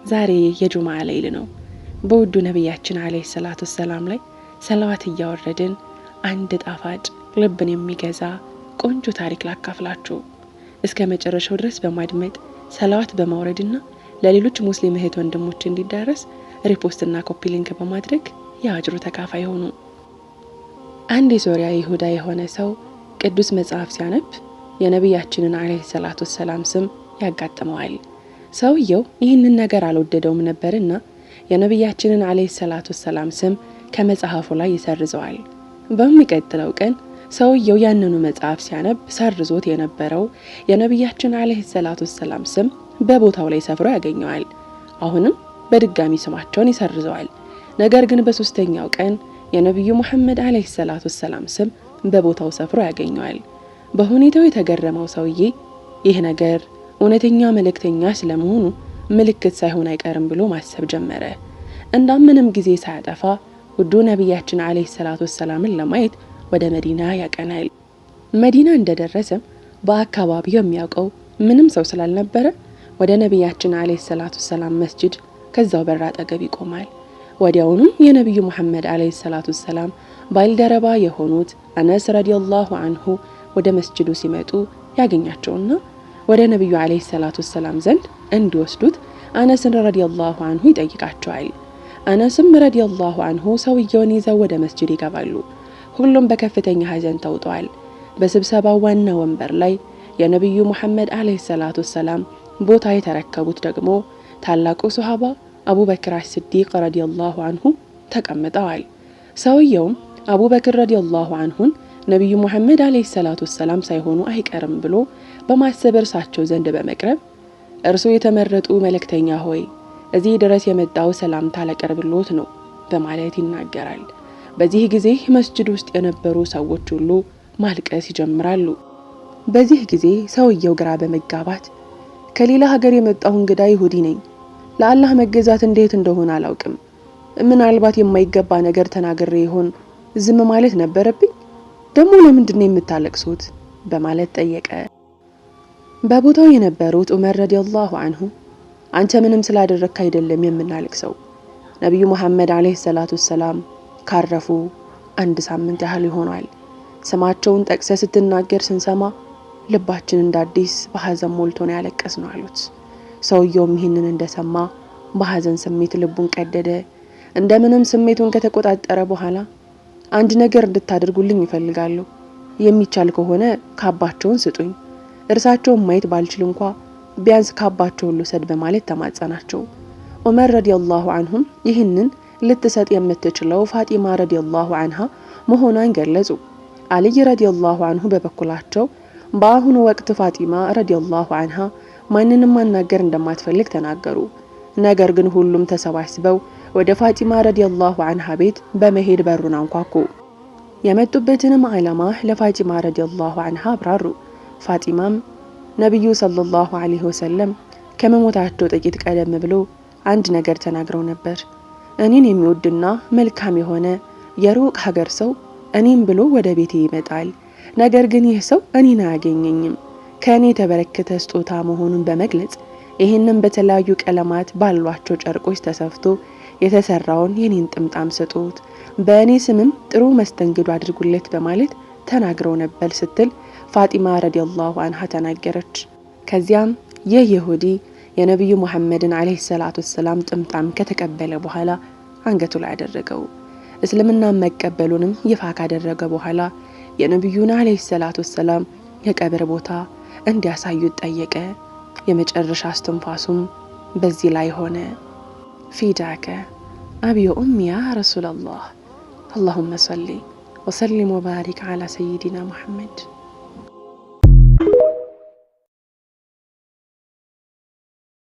ዛሬ የጁምዓ ሌሊት ነው። በውዱ ነብያችን አለይሂ ሰላቱ ሰላም ላይ ሰላዋት እያወረድን አንድ ጣፋጭ ልብን የሚገዛ ቆንጆ ታሪክ ላካፍላችሁ። እስከ መጨረሻው ድረስ በማድመጥ ሰላዋት በማውረድና ለሌሎች ሙስሊም እህት ወንድሞች እንዲዳረስ ሪፖስትና ኮፒ ሊንክ በማድረግ የአጅሩ ተካፋይ ሆኑ። አንድ የሶሪያ ይሁዳ የሆነ ሰው ቅዱስ መጽሐፍ ሲያነብ የነብያችንን አለይሂ ሰላቱ ሰላም ስም ያጋጥመዋል። ሰውየው ይህንን ነገር አልወደደውም ነበርና የነብያችንን አለይሂ ሰላቱ ሰላም ስም ከመጽሐፉ ላይ ይሰርዘዋል። በሚቀጥለው ቀን ሰውየው ያንኑ መጽሐፍ ሲያነብ ሰርዞት የነበረው የነብያችን አለይሂ ሰላቱ ሰላም ስም በቦታው ላይ ሰፍሮ ያገኘዋል። አሁንም በድጋሚ ስማቸውን ይሰርዘዋል። ነገር ግን በሶስተኛው ቀን የነብዩ መሐመድ አለይሂ ሰላቱ ሰላም ስም በቦታው ሰፍሮ ያገኘዋል። በሁኔታው የተገረመው ሰውዬ ይህ ነገር እውነተኛ መልእክተኛ ስለመሆኑ ምልክት ሳይሆን አይቀርም ብሎ ማሰብ ጀመረ። እንዳምንም ጊዜ ሳያጠፋ ውዱ ነብያችን አለይሂ ሰላቱ ሰላምን ለማየት ወደ መዲና ያቀናል። መዲና እንደደረሰም በአካባቢው የሚያውቀው ምንም ሰው ስላልነበረ ወደ ነብያችን አለይሂ ሰላቱ ሰላም መስጂድ ከዛው በር አጠገብ ይቆማል። ወዲያውኑም የነብዩ መሐመድ አለይሂ ሰላቱ ሰላም ባልደረባ የሆኑት አነስ ረዲየላሁ ዐንሁ ወደ መስጂዱ ሲመጡ ያገኛቸውና ወደ ነብዩ አለይሂ ሰላቱ ሰላም ዘንድ እንዲወስዱት አነስን ረዲየላሁ ዐንሁ ይጠይቃቸዋል። አነስም ረዲየላሁ ዐንሁ ሰውየውን ይዘው ወደ መስጂድ ይገባሉ። ሁሉም በከፍተኛ ሐዘን ተውጠዋል። በስብሰባው ዋና ወንበር ላይ የነብዩ መሐመድ አለይሂ ሰላቱ ሰላም ቦታ የተረከቡት ደግሞ ታላቁ ሱሐባ አቡበክር አስሲዲቅ ረዲየላሁ ዐንሁ ተቀምጠዋል። ሰውየውም አቡበክር ረዲየላሁ ዐንሁን ነብዩ መሐመድ አለይሂ ሰላቱ ሰላም ሳይሆኑ አይቀርም ብሎ በማሰብ እርሳቸው ዘንድ በመቅረብ እርሱ የተመረጡ መልእክተኛ ሆይ እዚህ ድረስ የመጣው ሰላምታ ላቀርብልዎት ነው በማለት ይናገራል። በዚህ ጊዜ መስጂድ ውስጥ የነበሩ ሰዎች ሁሉ ማልቀስ ይጀምራሉ። በዚህ ጊዜ ሰውየው ግራ በመጋባት ከሌላ ሀገር የመጣው እንግዳ ይሁዲ ነኝ፣ ለአላህ መገዛት እንዴት እንደሆነ አላውቅም፣ ምናልባት የማይገባ ነገር ተናግሬ ይሆን ዝም ማለት ነበረብኝ? ደግሞ ለምንድን ነው የምታለቅሱት? በማለት ጠየቀ። በቦታው የነበሩት ዑመር ረዲየላሁ ዐንሁ አንተ ምንም ስላደረክ አይደለም የምናለቅሰው፣ ነብዩ መሐመድ አለይሂ ሰላቱ ሰላም ካረፉ 1 ሳምንት ያህል ይሆናል። ስማቸውን ጠቅሰ ስትናገር ስንሰማ ልባችን እንዳዲስ በሐዘን ሞልቶ ነው ያለቀስነው አሉት። ሰውየውም ይህንን እንደሰማ በሐዘን ስሜት ልቡን ቀደደ። እንደምንም ስሜቱን ከተቆጣጠረ በኋላ አንድ ነገር እንድታደርጉልኝ ይፈልጋለሁ፣ የሚቻል ከሆነ ካባቸውን ስጡኝ፣ እርሳቸውን ማየት ባልችል እንኳ ቢያንስ ካባቸውን ልውሰድ በማለት ተማጸናቸው። ዑመር ረዲየላሁ ዐንሁም ይህንን ልትሰጥ የምትችለው ፋጢማ ረዲየላሁ ዐንሃ መሆኗን ገለጹ። አልይ ረዲየላሁ ዐንሁ በበኩላቸው በአሁኑ ወቅት ፋጢማ ረዲየላሁ ዐንሃ ማንንም ማናገር እንደማትፈልግ ተናገሩ። ነገር ግን ሁሉም ተሰባስበው ወደ ፋጢማ ረዲየላሁ ዐንሃ ቤት በመሄድ በሩን አንኳኩ። የመጡበትንም ዓላማ ለፋጢማ ረዲየላሁ ዐንሃ አብራሩ። ፋጢማም ነብዩ ሰለላሁ ዐለይሂ ወሰለም ከመሞታቸው ጥቂት ቀደም ብሎ አንድ ነገር ተናግረው ነበር። እኔን የሚወድና መልካም የሆነ የሩቅ ሀገር ሰው እኔም ብሎ ወደ ቤቴ ይመጣል። ነገር ግን ይህ ሰው እኔን አያገኘኝም፣ ከእኔ የተበረከተ ስጦታ መሆኑን በመግለጽ ይህንን በተለያዩ ቀለማት ባሏቸው ጨርቆች ተሰፍቶ የተሰራውን የኔን ጥምጣም ስጡት፣ በእኔ ስምም ጥሩ መስተንግዶ አድርጉለት በማለት ተናግረው ነበር ስትል ፋጢማ ረዲየላሁ ዐንሃ ተናገረች። ከዚያም ይህ ይሁዲ የነብዩ መሐመድን አለይሂ ሰላቱ ሰላም ጥምጣም ከተቀበለ በኋላ አንገቱ ላይ አደረገው። እስልምና መቀበሉንም ይፋ ካደረገ በኋላ የነብዩን አለይሂ ሰላቱ ሰላም የቀብር ቦታ እንዲያሳዩት ጠየቀ። የመጨረሻ እስትንፋሱም በዚህ ላይ ሆነ። ፊዳከ አቢ ኡሚ ያ ረሱላላህ አላሁመ ሰሊ ወሰሊም ወባሪክ ዐላ ሰይዲና ሙሐመድ